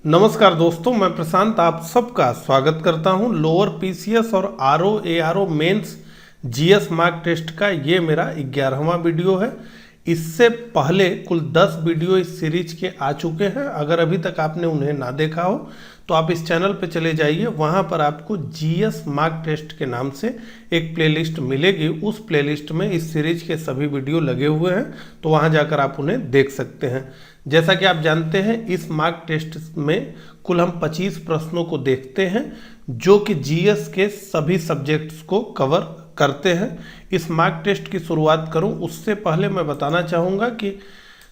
नमस्कार दोस्तों, मैं प्रशांत आप सबका स्वागत करता हूं। लोअर पीसीएस और RO ARO mains GS mark test का ये मेरा 11वां वीडियो है। इससे पहले कुल 10 वीडियो इस सीरीज के आ चुके हैं। अगर अभी तक आपने उन्हें ना देखा हो तो आप इस चैनल पे चले जाइए, वहाँ पर आपको जीएस मार्क टेस्ट के नाम से एक प्लेलिस्ट मिलेगी। उस प्लेलिस्ट में इस सीरीज के सभी वीडियो लगे हुए हैं, तो वहाँ जाकर आप उन्हें देख सकते हैं। जैसा कि आप जानते हैं, इस मार्क टेस्ट में कुल हम 25 प्रश्नों को देखते हैं जो कि जीएस के सभी सब्जेक्ट्स को कवर करते हैं। इस मार्क टेस्ट की शुरुआत करूं उससे पहले मैं बताना चाहूँगा कि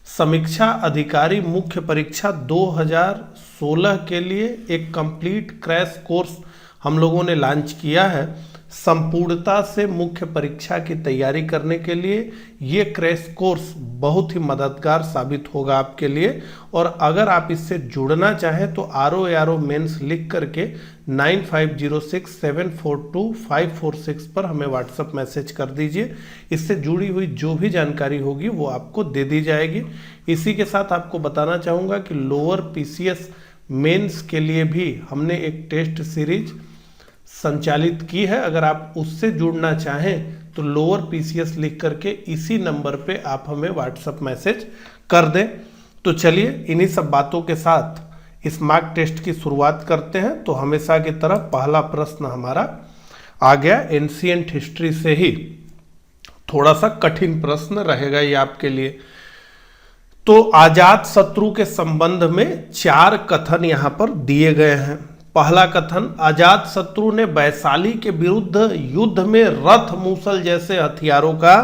समीक्षा अधिकारी मुख्य परीक्षा 2016 के लिए एक कंप्लीट क्रैश कोर्स हम लोगों ने लॉन्च किया है। संपूर्णता से मुख्य परीक्षा की तैयारी करने के लिए ये क्रैश कोर्स बहुत ही मददगार साबित होगा आपके लिए। और अगर आप इससे जुड़ना चाहें तो आरओ एआरओ मेंस लिख करके 9506742546 पर हमें व्हाट्सएप मैसेज कर दीजिए। इससे जुड़ी हुई जो भी जानकारी होगी वो आपको दे दी जाएगी। इसी के साथ आपको बताना चाहूँगा कि लोअर पीसीएस मेंस के लिए भी हमने एक टेस्ट सीरीज संचालित की है। अगर आप उससे जुड़ना चाहें तो लोअर पीसीएस लिख करके इसी नंबर पे आप हमें व्हाट्सएप मैसेज कर दें। तो चलिए इन्हीं सब बातों के साथ इस मार्क टेस्ट की शुरुआत करते हैं। तो हमेशा की तरह पहला प्रश्न हमारा आ गया एंशिएंट हिस्ट्री से ही। थोड़ा सा कठिन प्रश्न रहेगा ये आपके लिए। तो अजात शत्रु के संबंध में 4 कथन यहाँ पर दिए गए हैं। पहला कथन, अजात शत्रु ने वैशाली के विरुद्ध युद्ध में रथ मूसल जैसे हथियारों का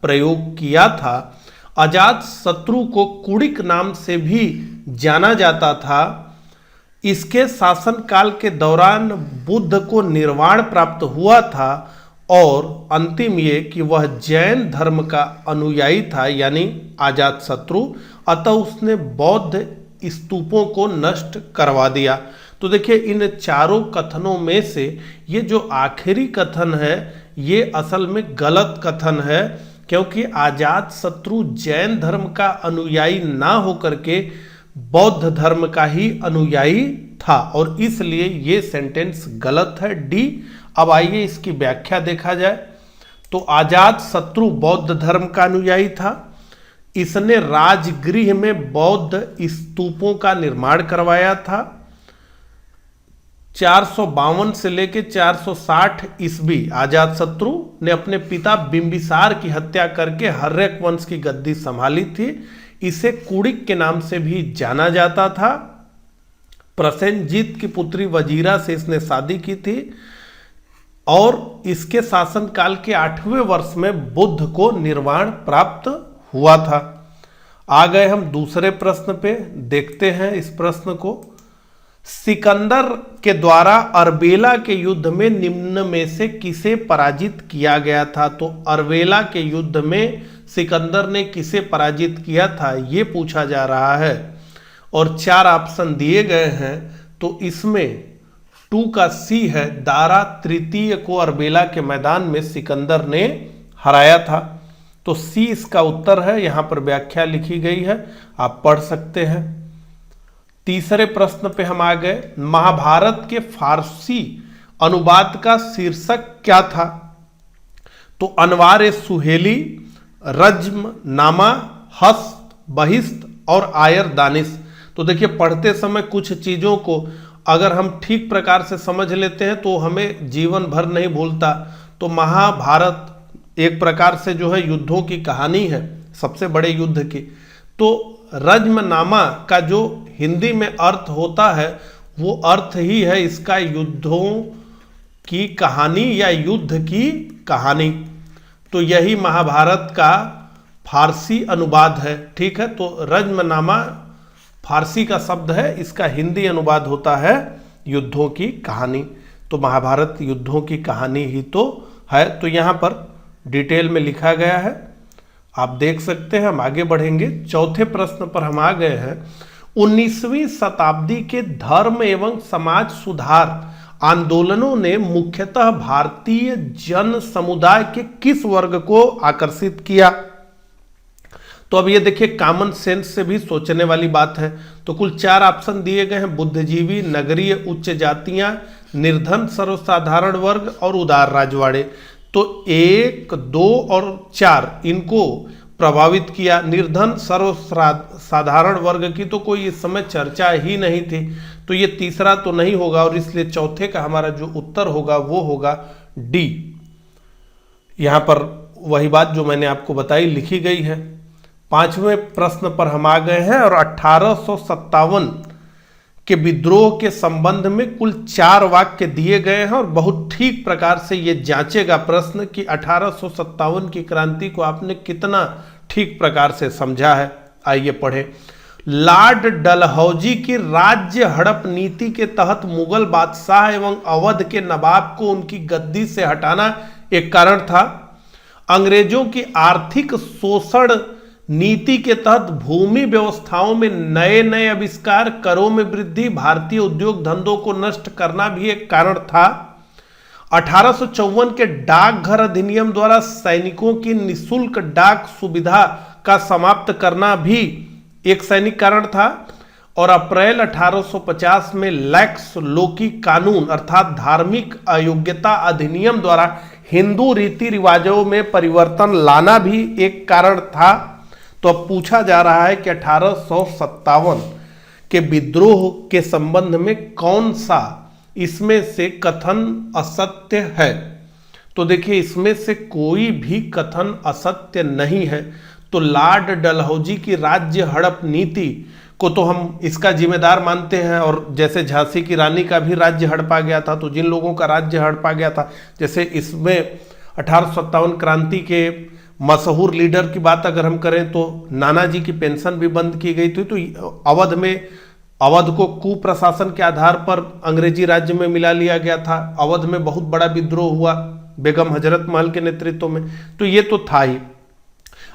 प्रयोग किया था। अजात शत्रु को कुड़िक नाम से भी जाना जाता था। इसके शासनकाल के दौरान बुद्ध को निर्वाण प्राप्त हुआ था। और अंतिम ये कि वह जैन धर्म का अनुयायी था, यानी अजात शत्रु। अतः उसने बौद्ध स्तूपों को नष्ट करवा दिया। तो देखिए, इन चारों कथनों में से ये जो आखिरी कथन है ये असल में गलत कथन है, क्योंकि अजात शत्रु जैन धर्म का अनुयायी ना होकर के बौद्ध धर्म का ही अनुयायी था, और इसलिए ये सेंटेंस गलत है, डी। अब आइए इसकी व्याख्या देखा जाए। तो अजात शत्रु बौद्ध धर्म का अनुयायी था। इसने राजगृह में बौद्ध स्तूपों का निर्माण करवाया था। 452 से लेकर 460 ईस्वी अजात शत्रु ने अपने पिता बिंबिसार की हत्या करके हर्यक वंश की गद्दी संभाली थी। इसे कुड़िक के नाम से भी जाना जाता था। प्रसेनजीत की पुत्री वजीरा से इसने शादी की थी। और इसके शासनकाल के 8वें वर्ष में बुद्ध को निर्वाण प्राप्त हुआ था। आ गए हम दूसरे प्रश्न पे, देखते हैं इस प्रश्न को। सिकंदर के द्वारा अर्बेला के युद्ध में निम्न में से किसे पराजित किया गया था? तो अर्बेला के युद्ध में सिकंदर ने किसे पराजित किया था ये पूछा जा रहा है। और 4 ऑप्शन दिए गए हैं। तो इसमें 2 का सी है, दारा तृतीय को अर्बेला के मैदान में सिकंदर ने हराया था। तो सी इसका उत्तर है। यहां पर व्याख्या लिखी गई है, आप पढ़ सकते हैं। तीसरे प्रश्न पे हम आ गए। महाभारत के फारसी अनुवाद का शीर्षक क्या था? तो अनवार सुहेली, रज्म नामा, हस्त बहिस्त और आयर दानिश। तो देखिए, पढ़ते समय कुछ चीजों को अगर हम ठीक प्रकार से समझ लेते हैं तो हमें जीवन भर नहीं भूलता। तो महाभारत एक प्रकार से जो है युद्धों की कहानी है, सबसे बड़े युद्ध की। तो रज्मनामा का जो हिंदी में अर्थ होता है वो अर्थ ही है इसका युद्धों की कहानी या युद्ध की कहानी। तो यही महाभारत का फारसी अनुवाद है, ठीक है। तो रज्मनामा फारसी का शब्द है, इसका हिंदी अनुवाद होता है युद्धों की कहानी। तो महाभारत युद्धों की कहानी ही तो है। तो यहाँ पर डिटेल में लिखा गया है, आप देख सकते हैं। हम आगे बढ़ेंगे। चौथे प्रश्न पर हम आ गए हैं। 19वीं शताब्दी के धर्म एवं समाज सुधार आंदोलनों ने मुख्यतः भारतीय जन समुदाय के किस वर्ग को आकर्षित किया? तो अब ये देखिए कॉमन सेंस से भी सोचने वाली बात है। तो कुल 4 ऑप्शन दिए गए हैं, बुद्धिजीवी, नगरीय उच्च जातियां, निर्धन सर्वसाधारण वर्ग और उदार राजवाड़े। तो 1, 2 और 4 इनको प्रभावित किया। निर्धन सर्वसाधारण वर्ग की तो कोई इस समय चर्चा ही नहीं थी, तो ये तीसरा तो नहीं होगा और इसलिए चौथे का हमारा जो उत्तर होगा वो होगा डी। यहां पर वही बात जो मैंने आपको बताई लिखी गई है। 5वें प्रश्न पर हम आ गए हैं और 1857 के विद्रोह के संबंध में कुल 4 वाक्य दिए गए हैं और बहुत ठीक प्रकार से ये जांचेगा प्रश्न कि 1857 की क्रांति को आपने कितना ठीक प्रकार से समझा है। आइए पढ़े। लॉर्ड डलहौजी की राज्य हड़प नीति के तहत मुगल बादशाह एवं अवध के नवाब को उनकी गद्दी से हटाना एक कारण था। अंग्रेजों की आर्थिक शोषण नीति के तहत भूमि व्यवस्थाओं में नए नए आविष्कार, करों में वृद्धि, भारतीय उद्योग धंधों को नष्ट करना भी एक कारण था। 1854 के डाकघर अधिनियम द्वारा सैनिकों की निःशुल्क डाक सुविधा का समाप्त करना भी एक सैनिक कारण था। और अप्रैल 1850 में लैक्स लोकी कानून अर्थात धार्मिक अयोग्यता अधिनियम द्वारा हिंदू रीति रिवाजों में परिवर्तन लाना भी एक कारण था। तो अब पूछा जा रहा है कि 1857 के विद्रोह के संबंध में कौन सा इसमें से कथन असत्य है। तो देखिए इसमें से कोई भी कथन असत्य नहीं है। तो लॉर्ड डलहौजी की राज्य हड़प नीति को तो हम इसका जिम्मेदार मानते हैं, और जैसे झांसी की रानी का भी राज्य हड़पा गया था, तो जिन लोगों का राज्य हड़पा गया था, जैसे इसमें 1857 क्रांति के मशहूर लीडर की बात अगर हम करें तो नाना जी की पेंशन भी बंद की गई थी। तो अवध को कुप्रशासन के आधार पर अंग्रेजी राज्य में मिला लिया गया था। अवध में बहुत बड़ा विद्रोह हुआ बेगम हजरत महल के नेतृत्व में, तो ये तो था ही।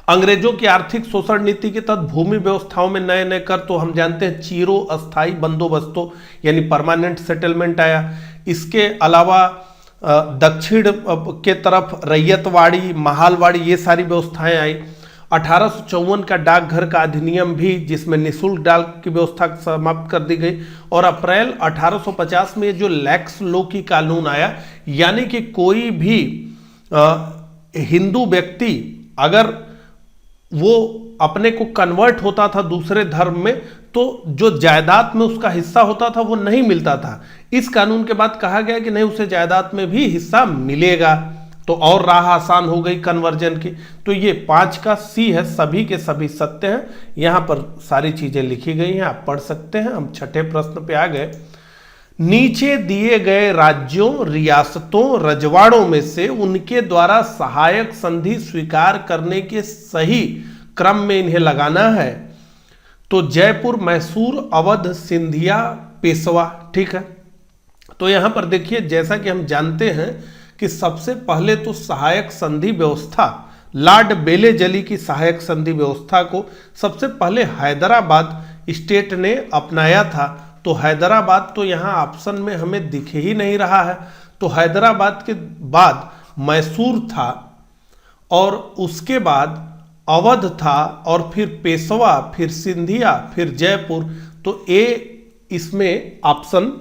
अंग्रेजों की आर्थिक शोषण नीति के तहत भूमि व्यवस्थाओं में नए नए कर, तो हम जानते हैं चीरो अस्थायी बंदोबस्तों यानी परमानेंट सेटलमेंट आया। इसके अलावा दक्षिण के तरफ रैयतवाड़ी, महालवाड़ी, ये सारी व्यवस्थाएं आई। 1854 का डाकघर का अधिनियम भी, जिसमें निःशुल्क डाक की व्यवस्था समाप्त कर दी गई। और अप्रैल 1850 में जो लैक्स लोकी कानून आया, यानी कि कोई भी हिंदू व्यक्ति अगर वो अपने को कन्वर्ट होता था दूसरे धर्म में, तो जो जायदाद में उसका हिस्सा होता था वो नहीं मिलता था। इस कानून के बाद कहा गया कि नहीं, उसे जायदाद में भी हिस्सा मिलेगा, तो और राह आसान हो गई कन्वर्जन की। तो ये 5 का सी है, सभी के सभी सत्य हैं। यहां पर सारी चीजें लिखी गई हैं, आप पढ़ सकते हैं। हम 6ठे प्रश्न पे आ गए। नीचे दिए गए राज्यों, रियासतों, रजवाड़ों में से उनके द्वारा सहायक संधि स्वीकार करने के सही क्रम में इन्हें लगाना है। तो जयपुर, मैसूर, अवध, सिंधिया, पेशवा। ठीक है, तो यहां पर देखिए जैसा कि हम जानते हैं कि सबसे पहले तो सहायक संधि व्यवस्था, लॉर्ड बेलेजली की सहायक संधि व्यवस्था को सबसे पहले हैदराबाद स्टेट ने अपनाया था। तो हैदराबाद तो यहाँ ऑप्शन में हमें दिख ही नहीं रहा है। तो हैदराबाद के बाद मैसूर था और उसके बाद अवध था और फिर पेशवा, फिर सिंधिया, फिर जयपुर। तो ए इसमें ऑप्शन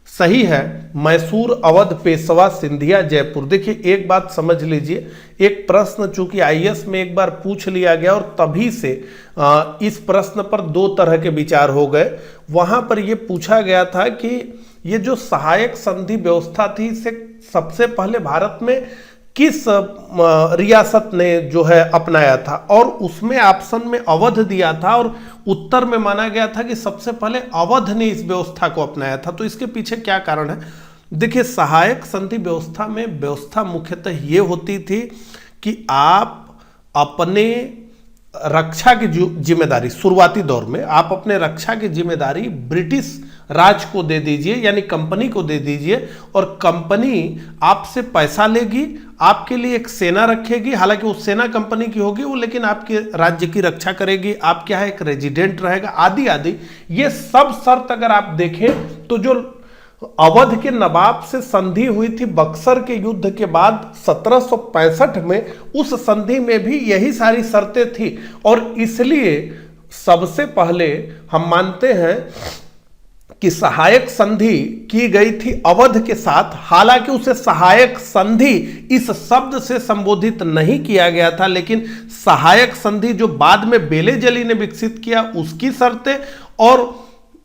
सही है, मैसूर, अवध, पेशवा, सिंधिया, जयपुर। देखिए एक बात समझ लीजिए, एक प्रश्न चूंकि आईएएस में एक बार पूछ लिया गया और तभी से इस प्रश्न पर 2 तरह के विचार हो गए। वहां पर यह पूछा गया था कि ये जो सहायक संधि व्यवस्था थी, इसे सबसे पहले भारत में किस रियासत ने जो है अपनाया था, और उसमें ऑप्शन में अवध दिया था और उत्तर में माना गया था कि सबसे पहले अवध ने इस व्यवस्था को अपनाया था। तो इसके पीछे क्या कारण है? देखिए सहायक संधि व्यवस्था में व्यवस्था मुख्यतः ये होती थी कि आप अपने रक्षा की जिम्मेदारी, शुरुआती दौर में आप अपने रक्षा की जिम्मेदारी ब्रिटिश राज को दे दीजिए, यानी कंपनी को दे दीजिए, और कंपनी आपसे पैसा लेगी, आपके लिए एक सेना रखेगी। हालांकि वो सेना कंपनी की होगी वो, लेकिन आपके राज्य की रक्षा करेगी, आपके यहाँ एक रेजिडेंट रहेगा, आदि आदि। ये सब शर्त अगर आप देखें तो जो अवध के नवाब से संधि हुई थी बक्सर के युद्ध के बाद 1765 में। उस संधि में भी यही सारी शर्तें थी और इसलिए सबसे पहले हम मानते हैं कि सहायक संधि की गई थी अवध के साथ। हालांकि उसे सहायक संधि इस शब्द से संबोधित नहीं किया गया था, लेकिन सहायक संधि जो बाद में बेलेजली ने विकसित किया उसकी शर्तें और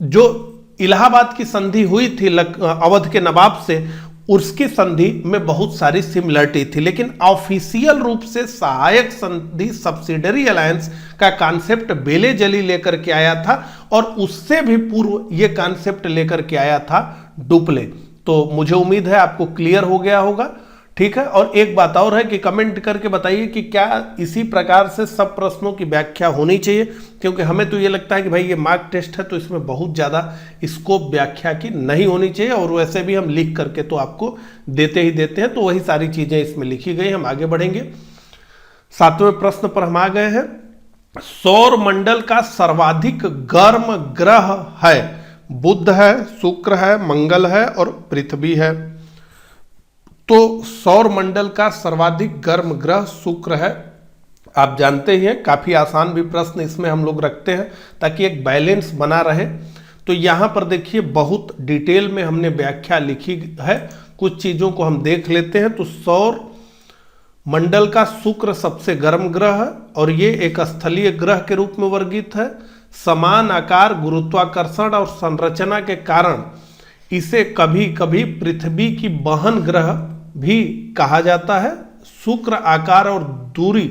जो इलाहाबाद की संधि हुई थी अवध के नवाब से उसकी संधि में बहुत सारी सिमिलरिटी थी। लेकिन ऑफिशियल रूप से सहायक संधि सब्सिडरी अलायंस का कॉन्सेप्ट बेलेजली लेकर के आया था और उससे भी पूर्व ये कॉन्सेप्ट लेकर के आया था डुप्ले। तो मुझे उम्मीद है आपको क्लियर हो गया होगा, ठीक है। और एक बात और है कि कमेंट करके बताइए कि क्या इसी प्रकार से सब प्रश्नों की व्याख्या होनी चाहिए, क्योंकि हमें तो ये लगता है कि भाई ये मार्क टेस्ट है तो इसमें बहुत ज़्यादा स्कोप व्याख्या की नहीं होनी चाहिए और वैसे भी हम लिख करके तो आपको देते ही देते हैं, तो वही सारी चीज़ें इसमें लिखी गई। हम आगे बढ़ेंगे, 7वें प्रश्न पर हम आ गए हैं। सौर मंडल का सर्वाधिक गर्म ग्रह है, बुध है, शुक्र है, मंगल है और पृथ्वी है। तो सौर मंडल का सर्वाधिक गर्म ग्रह शुक्र है। आप जानते ही हैं, काफ़ी आसान भी प्रश्न इसमें हम लोग रखते हैं ताकि एक बैलेंस बना रहे। तो यहाँ पर देखिए बहुत डिटेल में हमने व्याख्या लिखी है, कुछ चीज़ों को हम देख लेते हैं। तो सौर मंडल का शुक्र सबसे गर्म ग्रह है और ये एक स्थलीय ग्रह के रूप में वर्गीकृत है। समान आकार, गुरुत्वाकर्षण और संरचना के कारण इसे कभी कभी पृथ्वी की बहन ग्रह भी कहा जाता है। शुक्र आकार और दूरी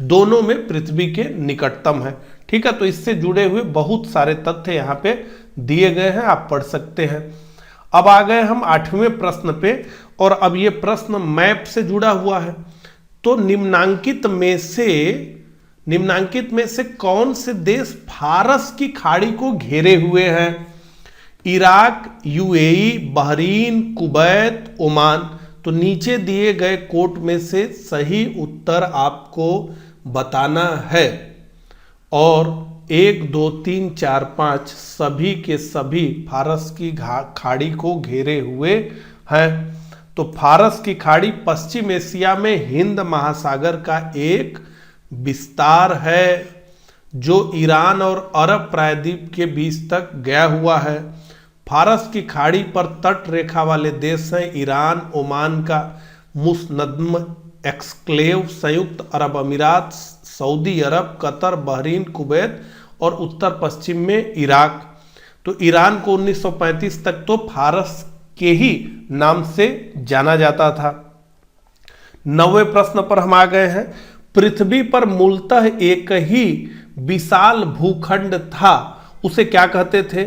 दोनों में पृथ्वी के निकटतम है, ठीक है। तो इससे जुड़े हुए बहुत सारे तथ्य यहाँ पे दिए गए हैं, आप पढ़ सकते हैं। अब आ गए हम 8वें प्रश्न पे और अब ये प्रश्न मैप से जुड़ा हुआ है। तो निम्नांकित में से कौन से देश फारस की खाड़ी को घेरे हुए हैं? Iraq, UAE, Bahrain, Kuwait, Oman. तो नीचे दिए गए कोट में से सही उत्तर आपको बताना है और 1, 2, 3, 4, 5 सभी के सभी फारस की खाड़ी को घेरे हुए हैं। तो फारस की खाड़ी पश्चिम एशिया में हिंद महासागर का एक विस्तार है जो ईरान और अरब प्रायद्वीप के बीच तक गया हुआ है। फारस की खाड़ी पर तट रेखा वाले देश हैं ईरान, ओमान का मुस्नद्म एक्सक्लेव, संयुक्त अरब अमीरात, सऊदी अरब, कतर, बहरीन, कुवैत और उत्तर पश्चिम में इराक। तो ईरान को 1935 तक तो फारस के ही नाम से जाना जाता था। 9वें प्रश्न पर हम आ गए हैं। पृथ्वी पर मूलतः एक ही विशाल भूखंड था, उसे क्या कहते थे?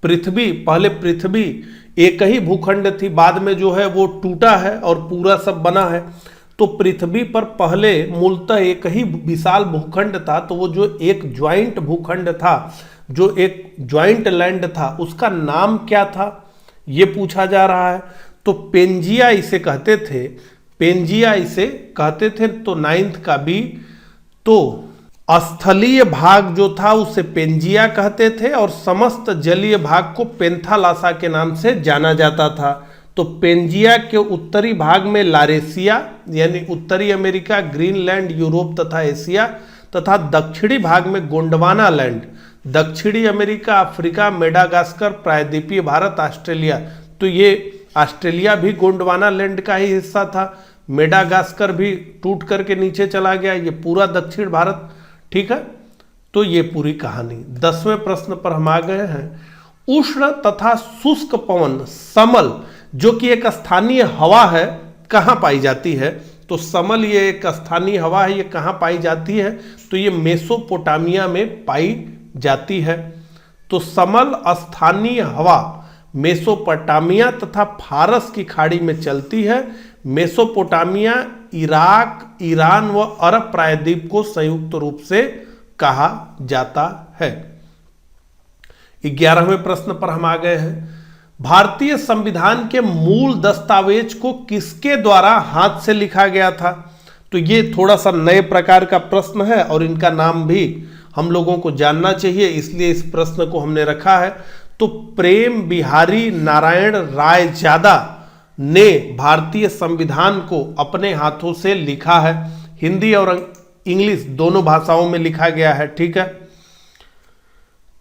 पहले पृथ्वी एक ही भूखंड थी, बाद में जो है वो टूटा है और पूरा सब बना है। तो पृथ्वी पर पहले मूलतः एक ही विशाल भूखंड था, तो वो जो एक ज्वाइंट भूखंड था, जो एक ज्वाइंट लैंड था, उसका नाम क्या था ये पूछा जा रहा है। तो पेंजिया इसे कहते थे, तो 9th का बी। तो स्थलीय भाग जो था उसे पेंजिया कहते थे और समस्त जलीय भाग को पेंथालासा के नाम से जाना जाता था। तो पेंजिया के उत्तरी भाग में लारेसिया यानी उत्तरी अमेरिका, ग्रीनलैंड, यूरोप तथा एशिया तथा दक्षिणी भाग में गोंडवाना लैंड, दक्षिणी अमेरिका, अफ्रीका, मेडागास्कर, प्रायद्वीपीय भारत, ऑस्ट्रेलिया। तो ये ऑस्ट्रेलिया भी गोंडवाना लैंड का ही हिस्सा था, मेडागास्कर भी टूट करके नीचे चला गया, ये पूरा दक्षिण भारत, ठीक है। तो ये पूरी कहानी। 10वें प्रश्न पर हम आ गए हैं। उष्ण तथा शुष्क पवन समल जो कि एक स्थानीय हवा है, कहाँ पाई जाती है? तो समल ये एक स्थानीय हवा है, ये कहाँ पाई जाती है? तो ये मेसोपोटामिया में पाई जाती है। तो समल स्थानीय हवा मेसोपोटामिया तथा फारस की खाड़ी में चलती है। मेसोपोटामिया इराक, ईरान व अरब प्रायद्वीप को संयुक्त रूप से कहा जाता है। 11वें प्रश्न पर हम आ गए हैं। भारतीय संविधान के मूल दस्तावेज को किसके द्वारा हाथ से लिखा गया था? तो ये थोड़ा सा नए प्रकार का प्रश्न है और इनका नाम भी हम लोगों को जानना चाहिए, इसलिए इस प्रश्न को हमने रखा है। तो प्रेम बिहारी नारायण रायजादा ने भारतीय संविधान को अपने हाथों से लिखा है। हिंदी और इंग्लिश दोनों भाषाओं में लिखा गया है, ठीक है।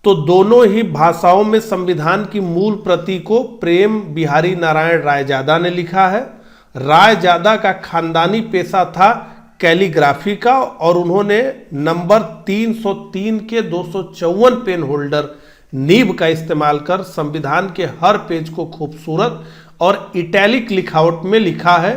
तो दोनों ही भाषाओं में संविधान की मूल प्रति को प्रेम बिहारी नारायण रायजादा ने लिखा है। रायजादा का खानदानी पेशा था कैलीग्राफी का और उन्होंने नंबर 303 के 254 पेन होल्डर नीब का इस्तेमाल कर संविधान के हर पेज को खूबसूरत और इटैलिक लिखावट में लिखा है।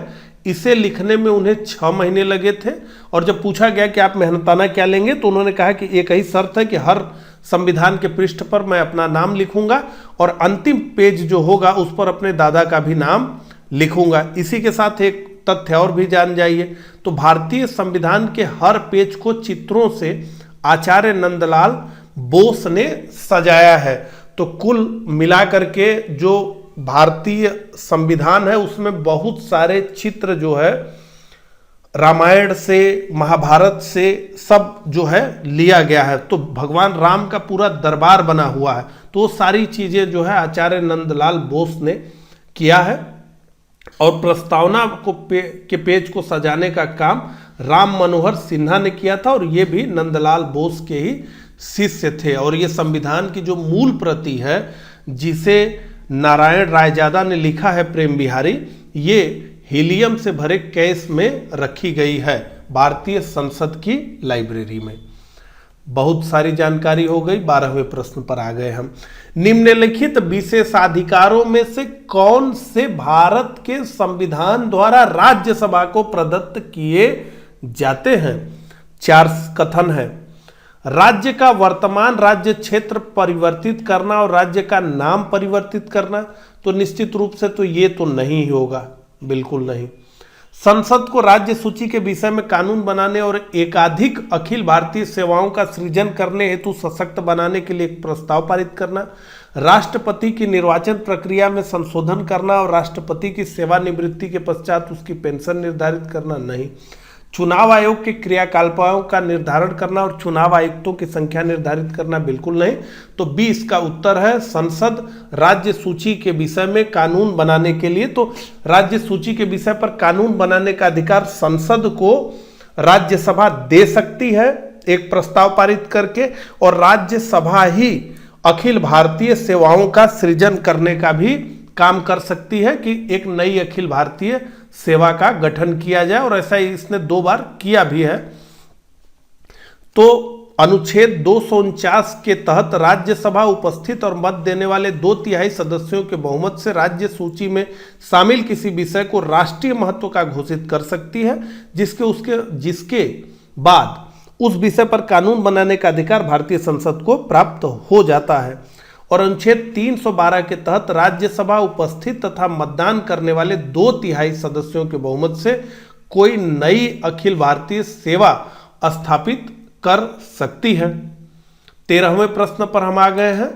इसे लिखने में उन्हें 6 महीने लगे थे और जब पूछा गया कि आप मेहनताना क्या लेंगे तो उन्होंने कहा कि एक ही शर्त है कि हर संविधान के पृष्ठ पर मैं अपना नाम लिखूंगा और अंतिम पेज जो होगा उस पर अपने दादा का भी नाम लिखूंगा। इसी के साथ एक तथ्य और भी जान जाइए, तो भारतीय संविधान के हर पेज को चित्रों से आचार्य नंदलाल बोस ने सजाया है। तो कुल मिलाकर के जो भारतीय संविधान है उसमें बहुत सारे चित्र जो है रामायण से, महाभारत से सब जो है लिया गया है। तो भगवान राम का पूरा दरबार बना हुआ है। तो वो सारी चीजें जो है आचार्य नंदलाल बोस ने किया है और प्रस्तावना को के पेज को सजाने का काम राम मनोहर सिन्हा ने किया था और ये भी नंदलाल बोस के ही शिष्य थे। और ये संविधान की जो मूल प्रति है जिसे नारायण रायजादा ने लिखा है प्रेम बिहारी, ये हीलियम से भरे केस में रखी गई है भारतीय संसद की लाइब्रेरी में। बहुत सारी जानकारी हो गई। 12वें प्रश्न पर आ गए हम। निम्नलिखित विशेषाधिकारों में से कौन से भारत के संविधान द्वारा राज्यसभा को प्रदत्त किए जाते हैं? 4 कथन है। राज्य का वर्तमान राज्य क्षेत्र परिवर्तित करना और राज्य का नाम परिवर्तित करना, तो निश्चित रूप से तो ये तो नहीं होगा, बिल्कुल नहीं। संसद को राज्य सूची के विषय में कानून बनाने और एकाधिक अखिल भारतीय सेवाओं का सृजन करने हेतु सशक्त बनाने के लिए एक प्रस्ताव पारित करना, राष्ट्रपति की निर्वाचन प्रक्रिया में संशोधन करना और राष्ट्रपति की सेवानिवृत्ति के पश्चात उसकी पेंशन निर्धारित करना, नहीं। चुनाव आयोग के क्रियाकलापों का निर्धारण करना और चुनाव आयुक्तों की संख्या निर्धारित करना, बिल्कुल नहीं। तो 20 का उत्तर है संसद राज्य सूची के विषय में कानून बनाने के लिए। तो राज्य सूची के विषय पर कानून बनाने का अधिकार संसद को राज्यसभा दे सकती है एक प्रस्ताव पारित करके, और राज्यसभा ही अखिल भारतीय सेवाओं का सृजन करने का भी काम कर सकती है कि एक नई अखिल भारतीय सेवा का गठन किया जाए, और ऐसा इसने 2 बार किया भी है। तो अनुच्छेद 249 के तहत राज्यसभा उपस्थित और मत देने वाले 2/3 सदस्यों के बहुमत से राज्य सूची में शामिल किसी विषय को राष्ट्रीय महत्व का घोषित कर सकती है, जिसके बाद उस विषय पर कानून बनाने का अधिकार भारतीय संसद को प्राप्त हो जाता है। और अनुच्छेद 312 के तहत राज्यसभा उपस्थित तथा मतदान करने वाले 2/3 सदस्यों के बहुमत से कोई नई अखिल भारतीय सेवा स्थापित कर सकती है। 13वें प्रश्न पर हम आ गए हैं।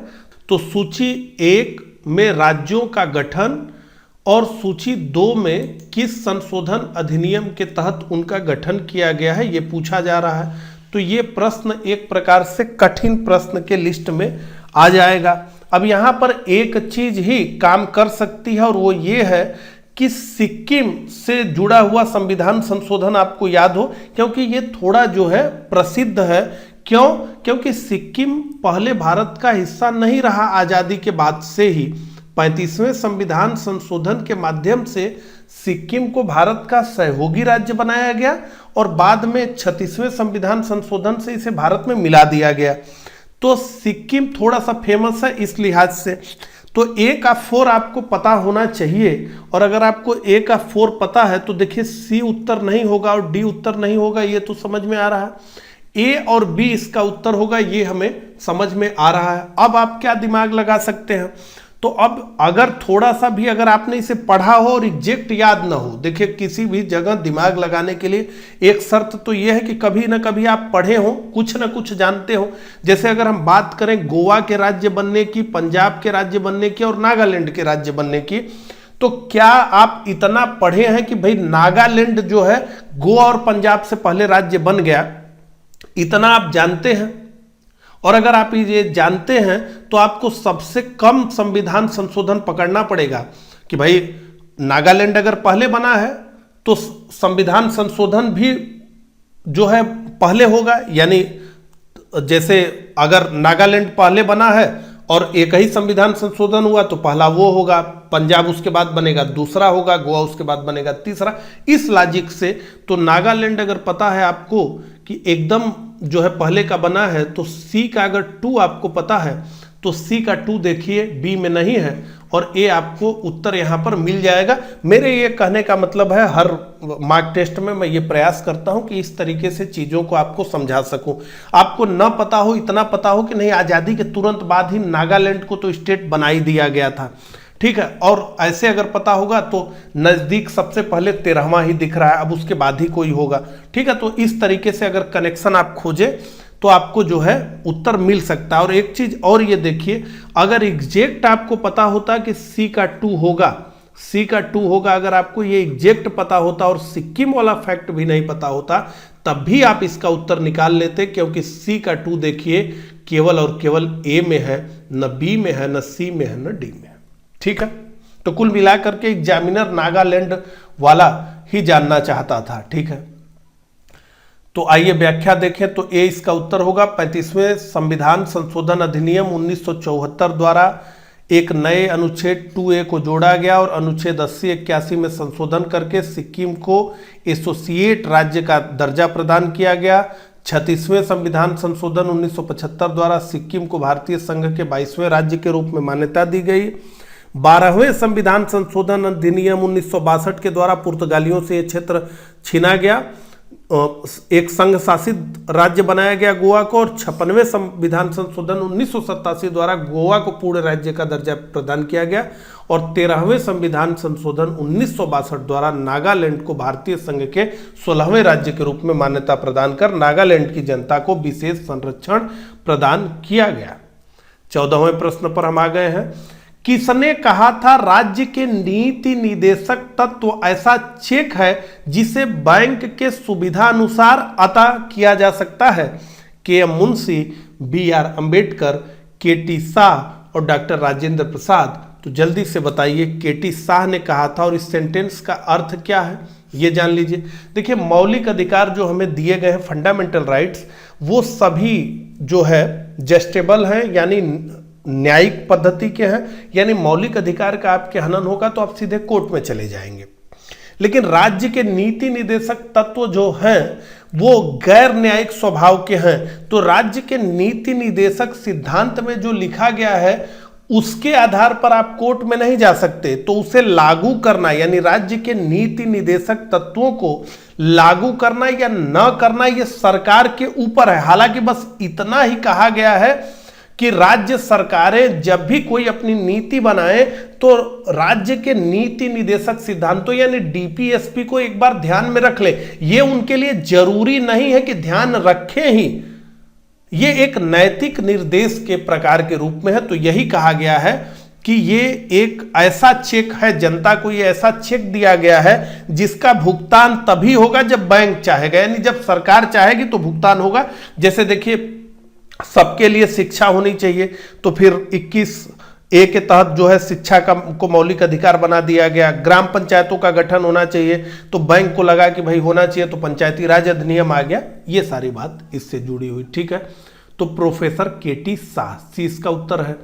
तो सूची 1 में राज्यों का गठन और सूची 2 में किस संशोधन अधिनियम के तहत उनका गठन किया गया है, ये पूछा जा रहा है। तो ये प्रश्न एक प्रकार से कठिन प्रश्न के लिस्ट में आ जाएगा। अब यहाँ पर एक चीज ही काम कर सकती है और वो ये है कि सिक्किम से जुड़ा हुआ संविधान संशोधन आपको याद हो, क्योंकि ये थोड़ा जो है प्रसिद्ध है। क्यों? क्योंकि सिक्किम पहले भारत का हिस्सा नहीं रहा आजादी के बाद से ही। 35वें संविधान संशोधन के माध्यम से सिक्किम को भारत का सहयोगी राज्य बनाया गया और बाद में 36वें संविधान संशोधन से इसे भारत में मिला दिया गया। तो सिक्किम थोड़ा सा फेमस है इस लिहाज से। तो A का 4 आपको पता होना चाहिए, और अगर आपको A का 4 पता है तो देखिए C उत्तर नहीं होगा और D उत्तर नहीं होगा, ये तो समझ में आ रहा है। A और B इसका उत्तर होगा, ये हमें समझ में आ रहा है। अब आप क्या दिमाग लगा सकते हैं? तो अब अगर थोड़ा सा भी अगर आपने इसे पढ़ा हो और एग्जैक्ट याद ना हो, देखिए किसी भी जगह दिमाग लगाने के लिए एक शर्त तो यह है कि कभी ना कभी आप पढ़े हो, कुछ ना कुछ जानते हो। जैसे अगर हम बात करें गोवा के राज्य बनने की, पंजाब के राज्य बनने की और नागालैंड के राज्य बनने की, तो क्या आप इतना पढ़े हैं कि भाई नागालैंड जो है गोवा और पंजाब से पहले राज्य बन गया, इतना आप जानते हैं? और अगर आप ये जानते हैं तो आपको सबसे कम संविधान संशोधन पकड़ना पड़ेगा कि भाई नागालैंड अगर पहले बना है तो संविधान संशोधन भी जो है पहले होगा, यानी जैसे अगर नागालैंड पहले बना है और एक ही संविधान संशोधन हुआ तो पहला वो होगा, पंजाब उसके बाद बनेगा दूसरा होगा, गोवा उसके बाद बनेगा तीसरा। इस लॉजिक से तो नागालैंड अगर पता है आपको कि एकदम जो है पहले का बना है तो सी का अगर 2 आपको पता है तो सी का 2 देखिए बी में नहीं है और ए आपको उत्तर यहां पर मिल जाएगा। मेरे ये कहने का मतलब है हर मार्क टेस्ट में मैं ये प्रयास करता हूं कि इस तरीके से चीजों को आपको समझा सकूं। आपको न पता हो, इतना पता हो कि नहीं आजादी के तुरंत बाद ही नागालैंड को तो स्टेट बना ही दिया गया था, ठीक है। और ऐसे अगर पता होगा तो नजदीक सबसे पहले 13वां ही दिख रहा है, अब उसके बाद ही कोई होगा, ठीक है। तो इस तरीके से अगर कनेक्शन आप खोजें तो आपको जो है उत्तर मिल सकता है। और एक चीज और ये देखिए, अगर एग्जैक्ट आपको पता होता कि सी का 2 होगा, सी का 2 होगा, अगर आपको ये एग्जैक्ट पता होता और सिक्किम वाला फैक्ट भी नहीं पता होता तब भी आप इसका उत्तर निकाल लेते, क्योंकि सी का 2 देखिए केवल और केवल ए में है, न बी में है, न सी में है, न डी में है, ठीक है। तो कुल मिलाकर के एग्जामिनर नागालैंड वाला ही जानना चाहता था, ठीक है। तो आइए व्याख्या देखें तो ए इसका उत्तर होगा। 35वें संविधान संशोधन अधिनियम 1974 द्वारा एक नए अनुच्छेद 2A को जोड़ा गया और अनुच्छेद 80-81 में संशोधन करके सिक्किम को एसोसिएट राज्य का दर्जा प्रदान किया गया। 36वें संविधान संशोधन 1975 द्वारा सिक्किम को भारतीय संघ के 22वें राज्य के रूप में मान्यता दी गई। 12वें संविधान संशोधन अधिनियम 1962 के द्वारा पुर्तगालियों से यह क्षेत्र छीना गया, एक संघ शासित राज्य बनाया गया गोवा को। और 56वें संविधान संशोधन 1987 द्वारा गोवा को पूर्ण राज्य का दर्जा प्रदान किया गया। और 13वें संविधान संशोधन 1962 द्वारा नागालैंड को भारतीय संघ के 16वें राज्य के रूप में मान्यता प्रदान कर नागालैंड की जनता को विशेष संरक्षण प्रदान किया गया। 14वें प्रश्न पर हम आ गए हैं। किसने कहा था राज्य के नीति निदेशक तत्व ऐसा चेक है जिसे बैंक के सुविधा अनुसार अता किया जा सकता है? K M. Munshi, B R. Ambedkar, K T. Shah और डॉक्टर राजेंद्र प्रसाद। तो जल्दी से बताइए के.टी. शाह ने कहा था और इस सेंटेंस का अर्थ क्या है ये जान लीजिए। देखिए मौलिक अधिकार जो हमें दिए गए हैं, फंडामेंटल राइट्स, वो सभी जो है जस्टेबल हैं, यानी न्यायिक पद्धति के हैं, यानी मौलिक अधिकार का आपके हनन होगा तो आप सीधे कोर्ट में चले जाएंगे। लेकिन राज्य के नीति निदेशक तत्व जो हैं वो गैर न्यायिक स्वभाव के हैं। तो राज्य के नीति निदेशक सिद्धांत में जो लिखा गया है उसके आधार पर आप कोर्ट में नहीं जा सकते, तो उसे लागू करना, यानी राज्य के नीति निदेशक तत्वों को लागू करना या न करना ये सरकार के ऊपर है। हालांकि बस इतना ही कहा गया है कि राज्य सरकारें जब भी कोई अपनी नीति बनाए तो राज्य के नीति निदेशक सिद्धांतों यानी डीपीएसपी को एक बार ध्यान में रख ले। ये उनके लिए जरूरी नहीं है कि ध्यान रखें ही, ये एक नैतिक निर्देश के प्रकार के रूप में है। तो यही कहा गया है कि ये एक ऐसा चेक है, जनता को ये ऐसा चेक दिया गया है जिसका भुगतान तभी होगा जब बैंक चाहेगा, यानी जब सरकार चाहेगी तो भुगतान होगा। जैसे देखिए सबके लिए शिक्षा होनी चाहिए, तो फिर 21A के तहत जो है शिक्षा का को मौलिक अधिकार बना दिया गया। ग्राम पंचायतों का गठन होना चाहिए तो बैंक को लगा कि भाई होना चाहिए, तो पंचायती राज अधिनियम आ गया। ये सारी बात इससे जुड़ी हुई, ठीक है। तो प्रोफेसर के.टी. शाह, सी इसका उत्तर है।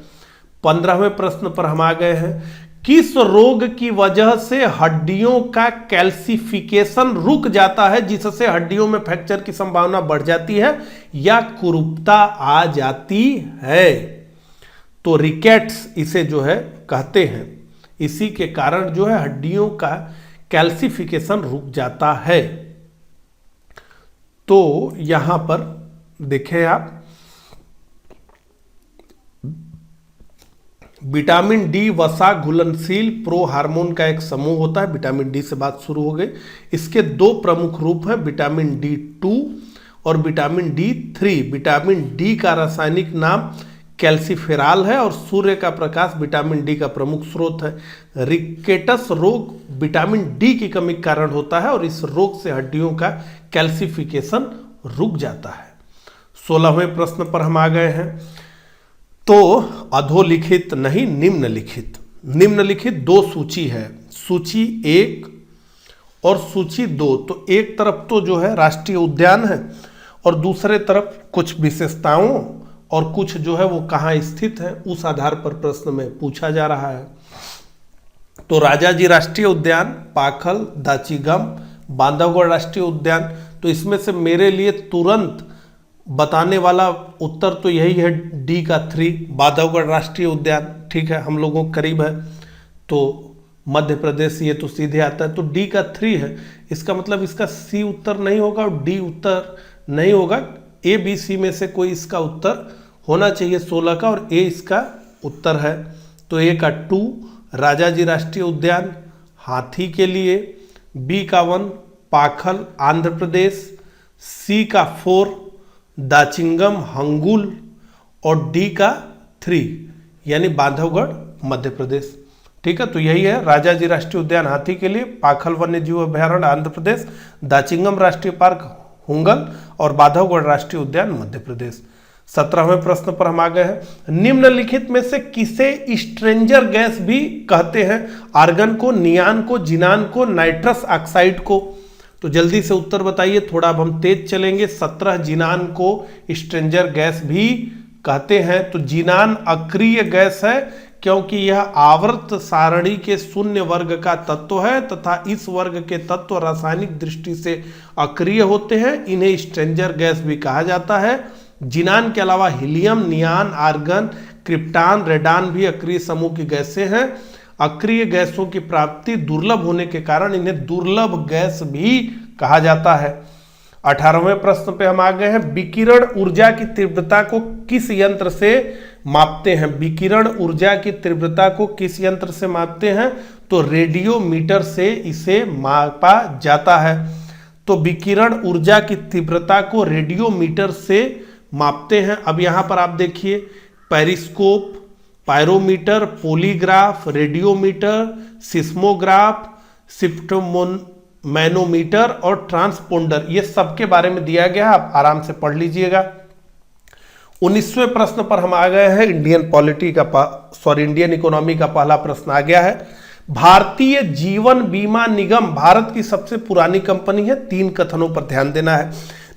15वें प्रश्न पर हम आ गए हैं। किस रोग की वजह से हड्डियों का कैल्सिफिकेशन रुक जाता है जिससे हड्डियों में फ्रैक्चर की संभावना बढ़ जाती है या कुरूपता आ जाती है? तो रिकेट्स इसे जो है कहते हैं। इसी के कारण जो है हड्डियों का कैल्सिफिकेशन रुक जाता है। तो यहां पर देखें आप, विटामिन डी वसा घुलनशील प्रो हार्मोन का एक समूह होता है। विटामिन डी से बात शुरू हो गई। इसके 2 प्रमुख रूप हैं, विटामिन D2 और विटामिन D3। विटामिन डी का रासायनिक नाम कैल्सिफेरॉल है और सूर्य का प्रकाश विटामिन डी का प्रमुख स्रोत है। रिकेटस रोग विटामिन डी की कमी के कारण होता है और इस रोग से हड्डियों का कैल्सिफिकेशन रुक जाता है। 16वें प्रश्न पर हम आ गए हैं। तो अधोलिखित नहीं, निम्नलिखित, निम्नलिखित दो सूची है, सूची 1 और सूची 2। तो एक तरफ तो जो है राष्ट्रीय उद्यान है और दूसरे तरफ कुछ विशेषताओं और कुछ जो है वो कहाँ स्थित है उस आधार पर प्रश्न में पूछा जा रहा है। तो राजाजी राष्ट्रीय उद्यान, पाखल, दाचीगम, बांधवगढ़ राष्ट्रीय उद्यान। तो इसमें से मेरे लिए तुरंत बताने वाला उत्तर तो यही है, डी का 3, बांधवगढ़ राष्ट्रीय उद्यान। ठीक है, हम लोगों के करीब है तो मध्य प्रदेश ये तो सीधे आता है, तो डी का 3 है। इसका मतलब इसका सी उत्तर नहीं होगा और डी उत्तर नहीं होगा, ए बी सी में से कोई इसका उत्तर होना चाहिए 16 का, और ए इसका उत्तर है। तो ए का 2 राजाजी राष्ट्रीय उद्यान हाथी के लिए, बी का 1 पाखल आंध्र प्रदेश, सी का 4 दाचिंगम हंगुल और डी का 3 यानी बांधवगढ़ मध्य प्रदेश। ठीक है, तो यही है राजाजी राष्ट्रीय उद्यान हाथी के लिए, पाखल वन्य जीव अभयारण्य आंध्र प्रदेश, दाचिंगम राष्ट्रीय पार्क हुंगल और बांधवगढ़ राष्ट्रीय उद्यान मध्य प्रदेश। 17वें प्रश्न पर हम आ गए हैं। निम्नलिखित में से किसे स्ट्रेंजर गैस भी कहते हैं? आर्गन को, नियान को, जिनान को, नाइट्रस ऑक्साइड को। तो जल्दी से उत्तर बताइए, थोड़ा अब हम तेज चलेंगे। 17 जिनान को स्ट्रेंजर गैस भी कहते हैं। तो जिनान अक्रिय गैस है क्योंकि यह आवर्त सारणी के शून्य वर्ग का तत्व है तथा इस वर्ग के तत्व रासायनिक दृष्टि से अक्रिय होते हैं, इन्हें स्ट्रेंजर गैस भी कहा जाता है। जिनान के अलावा हीलियम, नियान, आर्गन, क्रिप्टान, रेडान भी अक्रिय समूह की गैसें हैं। अक्रिय गैसों की प्राप्ति दुर्लभ होने के कारण इन्हें दुर्लभ गैस भी कहा जाता है। 18वें प्रश्न पे हम आ गए हैं। विकिरण ऊर्जा की तीव्रता को किस यंत्र से मापते हैं? विकिरण ऊर्जा की तीव्रता को किस यंत्र से मापते हैं? तो रेडियोमीटर से इसे मापा जाता है। तो विकिरण ऊर्जा की तीव्रता को रेडियोमीटर से मापते हैं। अब यहां पर आप देखिए, periscope, pyrometer, polygraph, radiometer, seismograph, sphygmomanometer और ट्रांसपोंडर, ये सबके बारे में दिया गया है, आप आराम से पढ़ लीजिएगा। 19वें प्रश्न पर हम आ गए हैं। इंडियन इकोनॉमी का पहला प्रश्न आ गया है। भारतीय जीवन बीमा निगम भारत की सबसे पुरानी कंपनी है। 3 कथनों पर ध्यान देना है।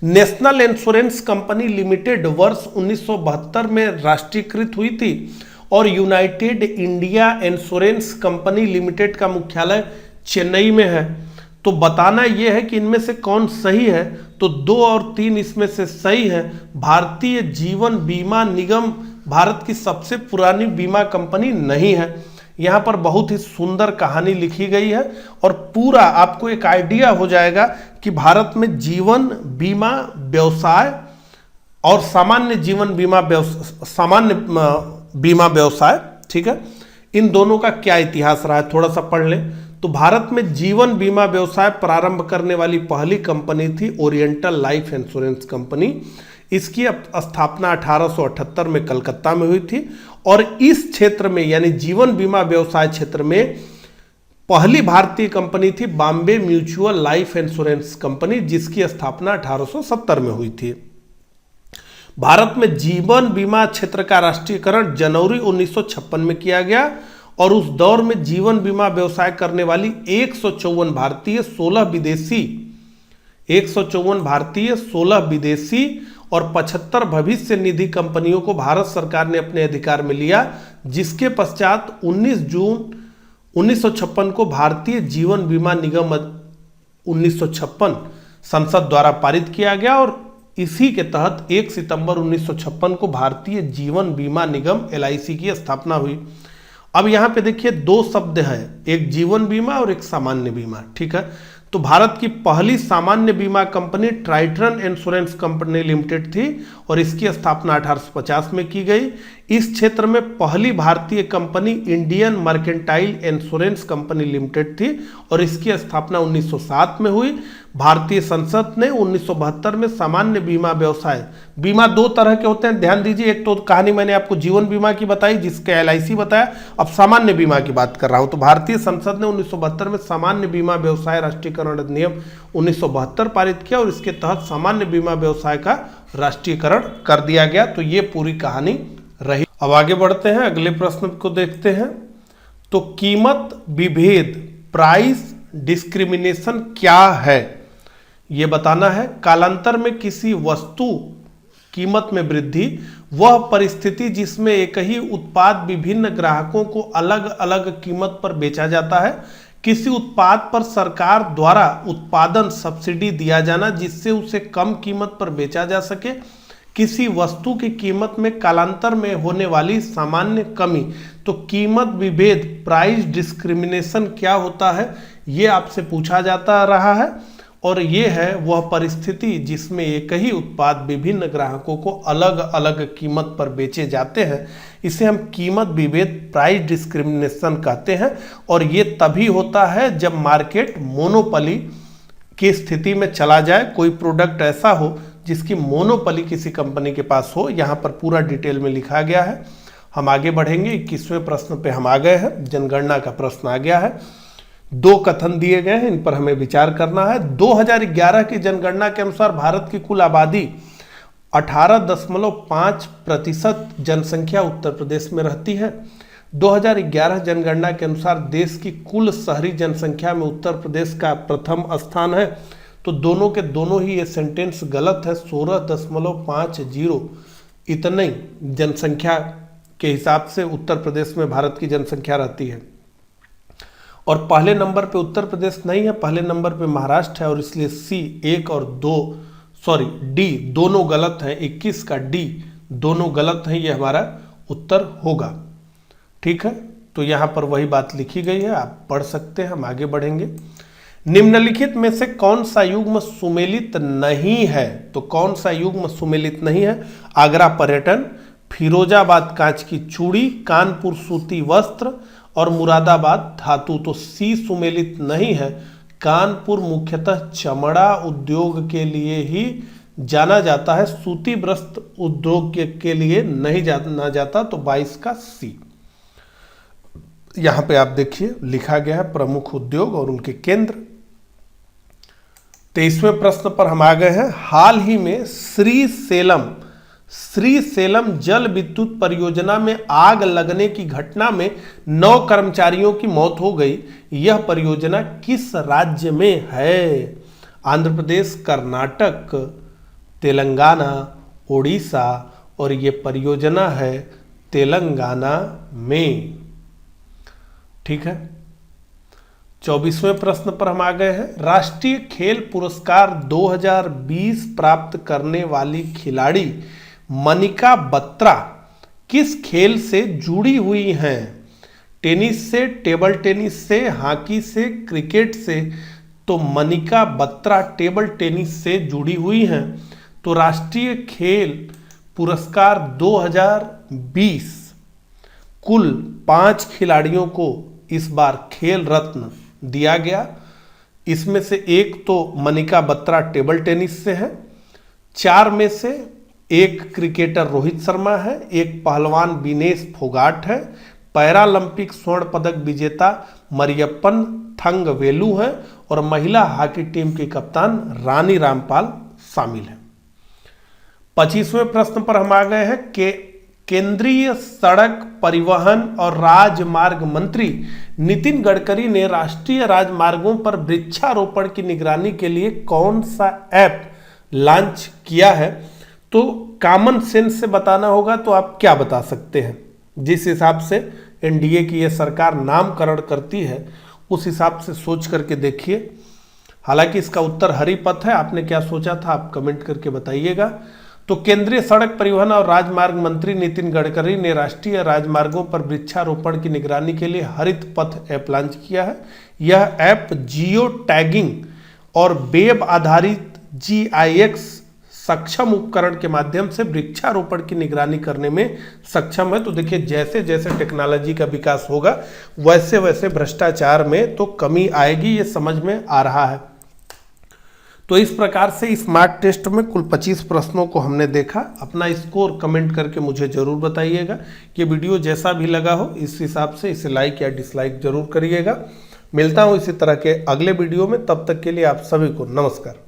नेशनल इंश्योरेंस कंपनी लिमिटेड वर्ष 1972 में राष्ट्रीयकृत हुई थी और United India insurance company limited का मुख्यालय चेन्नई में है। तो बताना यह है कि इनमें से कौन सही है। तो 2 और 3 इसमें से सही है। भारतीय जीवन बीमा निगम भारत की सबसे पुरानी बीमा कंपनी नहीं है। यहाँ पर बहुत ही सुंदर कहानी लिखी गई है और पूरा आपको एक आइडिया हो जाएगा कि भारत में जीवन बीमा व्यवसाय और सामान्य बीमा व्यवसाय, ठीक है, इन दोनों का क्या इतिहास रहा है, थोड़ा सा पढ़ लें। तो भारत में जीवन बीमा व्यवसाय प्रारंभ करने वाली पहली कंपनी थी ओरिएंटल लाइफ इंश्योरेंस कंपनी। इसकी स्थापना 1878 में कलकत्ता में हुई थी और इस क्षेत्र में यानी जीवन बीमा व्यवसाय क्षेत्र में पहली भारतीय कंपनी थी Bombay mutual life insurance company, जिसकी स्थापना 1870 में हुई थी। भारत में जीवन बीमा क्षेत्र का राष्ट्रीयकरण जनवरी 1956 में किया गया और उस दौर में जीवन बीमा व्यवसाय करने वाली 154 भारतीय, 16 विदेशी और 75 भविष्य निधि कंपनियों को भारत सरकार ने अपने अधिकार में लिया, जिसके पश्चात 19 जून 1956 को भारतीय जीवन बीमा निगम 1956 संसद द्वारा पारित किया गया और इसी के तहत 1 सितंबर 1956 को भारतीय जीवन बीमा निगम LIC की स्थापना हुई। अब यहाँ पे देखिए 2 शब्द हैं, एक जीवन बीमा और एक सामान्य बीमा, ठीक है। तो भारत की पहली सामान्य बीमा company Triton insurance company limited थी और इसकी स्थापना 1850 में की गई। इस क्षेत्र में पहली भारतीय company Indian mercantile insurance company limited थी और इसकी स्थापना 1907 में हुई। भारतीय संसद ने 1972 में सामान्य बीमा व्यवसाय, बीमा दो तरह के होते हैं, ध्यान दीजिए। एक तो कहानी मैंने आपको जीवन बीमा की बताई जिसके LIC बताया, अब सामान्य बीमा की बात कर रहा हूं। तो भारतीय संसद ने 1972 में सामान्य बीमा व्यवसाय राष्ट्रीयकरण अधिनियम 1972 पारित किया और इसके तहत सामान्य बीमा व्यवसाय का राष्ट्रीयकरण कर दिया गया। तो ये पूरी कहानी रही। अब आगे बढ़ते हैं, अगले प्रश्न को देखते हैं। तो कीमत विभेद, प्राइस डिस्क्रिमिनेशन क्या है, ये बताना है। कालांतर में किसी वस्तु कीमत में वृद्धि वह परिस्थिति जिसमें एक ही उत्पाद विभिन्न ग्राहकों को अलग अलग कीमत पर बेचा जाता है। किसी उत्पाद पर सरकार द्वारा उत्पादन सब्सिडी दिया जाना जिससे उसे कम कीमत पर बेचा जा सके। किसी वस्तु की कीमत में कालांतर में होने वाली सामान्य कमी। तो कीमत विभेद, प्राइस डिस्क्रिमिनेशन क्या होता है, ये आपसे पूछा जाता रहा है। और ये है वह परिस्थिति जिसमें एक ही उत्पाद विभिन्न ग्राहकों को अलग अलग कीमत पर बेचे जाते हैं। इसे हम कीमत विभेद, प्राइस डिस्क्रिमिनेशन कहते हैं। और ये तभी होता है जब मार्केट मोनोपोली की स्थिति में चला जाए, कोई प्रोडक्ट ऐसा हो जिसकी मोनोपोली किसी कंपनी के पास हो। यहाँ पर पूरा डिटेल में लिखा गया है। हम आगे बढ़ेंगे, 21वें प्रश्न पे हम आ गए हैं। जनगणना का प्रश्न आ गया है। दो कथन दिए गए हैं, इन पर हमें विचार करना है। 2011 की जनगणना के अनुसार भारत की कुल आबादी 18.5% जनसंख्या उत्तर प्रदेश में रहती है। 2011 जनगणना के अनुसार देश की कुल शहरी जनसंख्या में उत्तर प्रदेश का प्रथम स्थान है। तो दोनों के दोनों ही ये सेंटेंस गलत है। 16.50 इतनी जनसंख्या के हिसाब से उत्तर प्रदेश में भारत की जनसंख्या रहती है। और पहले नंबर पे उत्तर प्रदेश नहीं है, पहले नंबर पे महाराष्ट्र है और इसलिए C1 और D दोनों गलत हैं। 21 का D दोनों गलत हैं, ये हमारा उत्तर होगा। ठीक है, तो यहाँ पर वही बात लिखी गई है, आप पढ़ सकते हैं। हम आगे बढ़ेंगे। निम्नलिखित में से कौन सा युग्म सुमेलित नहीं है? तो कौन सा युग्म सुमेलित नहीं है? आगरा पर्यटन, फिरोजाबाद कांच की चूड़ी, कानपुर सूती वस्त्र और मुरादाबाद धातु। तो C सुमेलित नहीं है। कानपुर मुख्यतः चमड़ा उद्योग के लिए ही जाना जाता है, सूती वस्त्र उद्योग के लिए नहीं जाना जाता। तो 22 का C। यहां पे आप देखिए लिखा गया है प्रमुख उद्योग और उनके केंद्र। 23वें प्रश्न पर हम आ गए हैं। हाल ही में श्री सेलम जल विद्युत परियोजना में आग लगने की घटना में 9 कर्मचारियों की मौत हो गई। यह परियोजना किस राज्य में है? आंध्र प्रदेश, कर्नाटक, तेलंगाना, ओडिशा और यह परियोजना है तेलंगाना में। ठीक है, 24वें प्रश्न पर हम आ गए हैं। राष्ट्रीय खेल पुरस्कार 2020 प्राप्त करने वाली खिलाड़ी मनिका बत्रा किस खेल से जुड़ी हुई हैं? टेनिस से, टेबल टेनिस से, हॉकी से, क्रिकेट से। तो मनिका बत्रा टेबल टेनिस से जुड़ी हुई हैं। तो राष्ट्रीय खेल पुरस्कार 2020 कुल 5 खिलाड़ियों को इस बार खेल रत्न दिया गया। इसमें से एक तो मनिका बत्रा टेबल टेनिस से है, 4 में से एक क्रिकेटर रोहित शर्मा है, एक पहलवान विनेश फोगाट है, पैरालंपिक स्वर्ण पदक विजेता मरियप्पन थंगवेलु है और महिला हॉकी टीम की कप्तान रानी रामपाल शामिल है। 25वें प्रश्न पर हम आ गए हैं कि केंद्रीय सड़क परिवहन और राजमार्ग मंत्री नितिन गडकरी ने राष्ट्रीय राजमार्गों पर वृक्षारोपण की निगरानी के लिए कौन सा ऐप लॉन्च किया है? तो कॉमन सेंस से बताना होगा। तो आप क्या बता सकते हैं? जिस हिसाब से एनडीए की यह सरकार नामकरण करती है उस हिसाब से सोच करके देखिए। हालांकि इसका उत्तर हरिपथ है, आपने क्या सोचा था आप कमेंट करके बताइएगा। तो केंद्रीय सड़क परिवहन और राजमार्ग मंत्री नितिन गडकरी ने राष्ट्रीय राजमार्गों पर वृक्षारोपण की निगरानी के लिए हरित पथ ऐप लॉन्च किया है। यह ऐप जियो टैगिंग और वेब आधारित GIS सक्षम उपकरण के माध्यम से वृक्षारोपण की निगरानी करने में सक्षम है। तो देखिए जैसे जैसे टेक्नोलॉजी का विकास होगा वैसे वैसे भ्रष्टाचार में तो कमी आएगी, ये समझ में आ रहा है। तो इस प्रकार से स्मार्ट टेस्ट में कुल 25 प्रश्नों को हमने देखा। अपना स्कोर कमेंट करके मुझे जरूर बताइएगा कि वीडियो जैसा भी लगा हो इस हिसाब से इसे लाइक या डिसलाइक जरूर करिएगा। मिलता हूँ इसी तरह के अगले वीडियो में, तब तक के लिए आप सभी को नमस्कार।